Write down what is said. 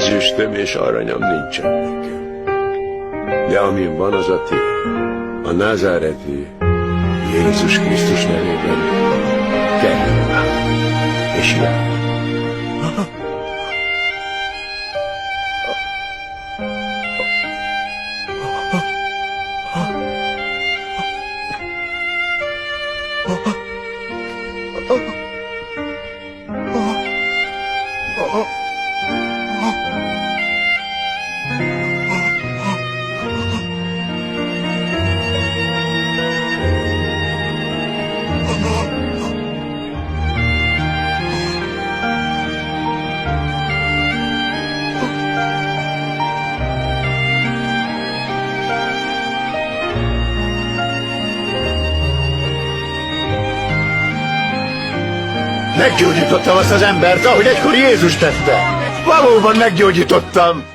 Ezüstöm és aranyam nincsen nekem. De amin van, az a ti, a názáreti Jézus Krisztus nevében kell már, és jár. Meggyógyítottam azt az embert, ahogy egykor Jézus tette. Valóban meggyógyítottam.